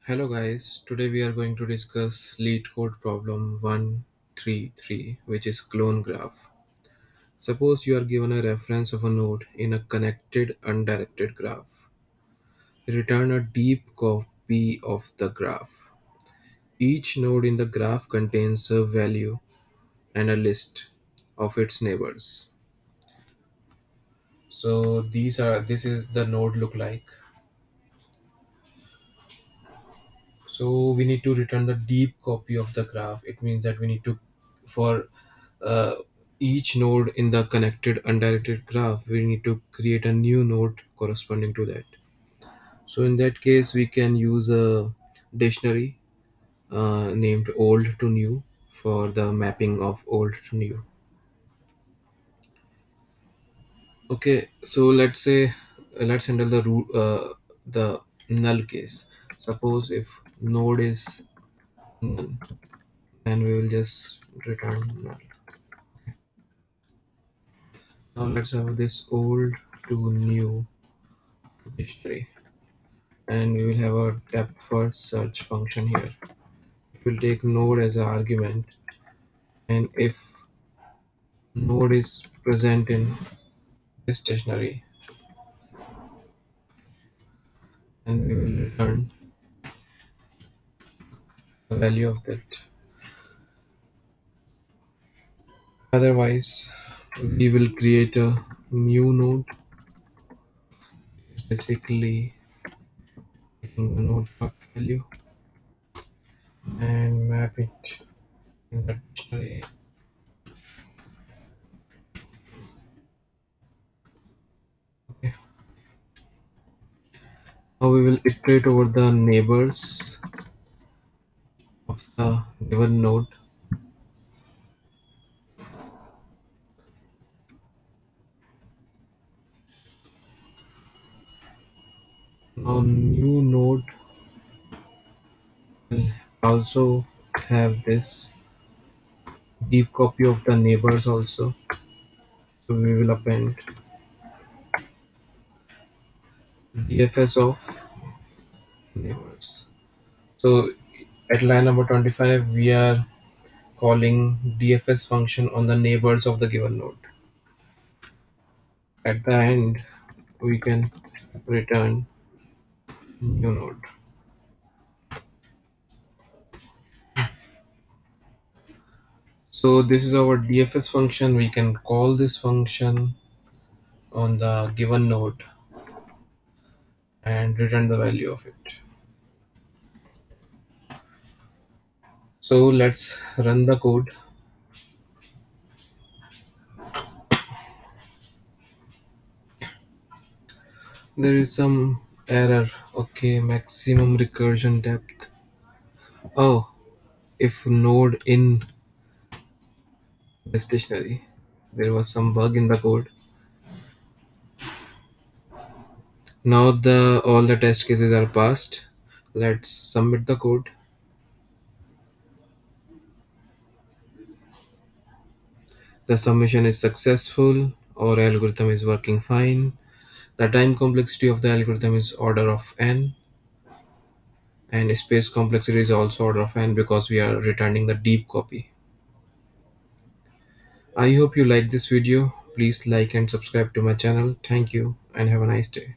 Hello guys, today we are going to discuss Leetcode problem 133, which is clone graph. Suppose you are given a reference of a node in a connected undirected graph. Return a deep copy of the graph. Each node in the graph contains a value and a list of its neighbors. So this is the node look like. So we need to return the deep copy of the graph. It means that we need to, for uh, each node in the connected undirected graph, we need to create a new node corresponding to that. So in that case, we can use a dictionary named old to new for the mapping of old to new. Okay, so let's handle the null case. Suppose if node is null, then we will just return null. Now let's have this old to new dictionary, and we will have a depth first search function here. It will take node as an argument, and if node is present in this dictionary, and we will return the value of that. Otherwise, we will create a new node, basically taking the node dot value and map it in the dictionary. Okay. Now we will iterate over the neighbors of the given node. Now new node will also have this deep copy of the neighbors also. So we will append dfs of neighbors. So at line number 25, we are calling dfs function on the neighbors of the given node. At the end, we can return new node. So this is our dfs function. We can call this function on the given node and return the value of it. So let's run the code. There is some error. Okay, maximum recursion depth. Oh, if node in the stationary, there was some bug in the code. Now the all the test cases are passed. Let's submit the code. The submission is successful. Our algorithm is working fine. The time complexity of the algorithm is order of n, and space complexity is also order of n because we are returning the deep copy. I hope you like this video. Please like and subscribe to my channel. Thank you and have a nice day.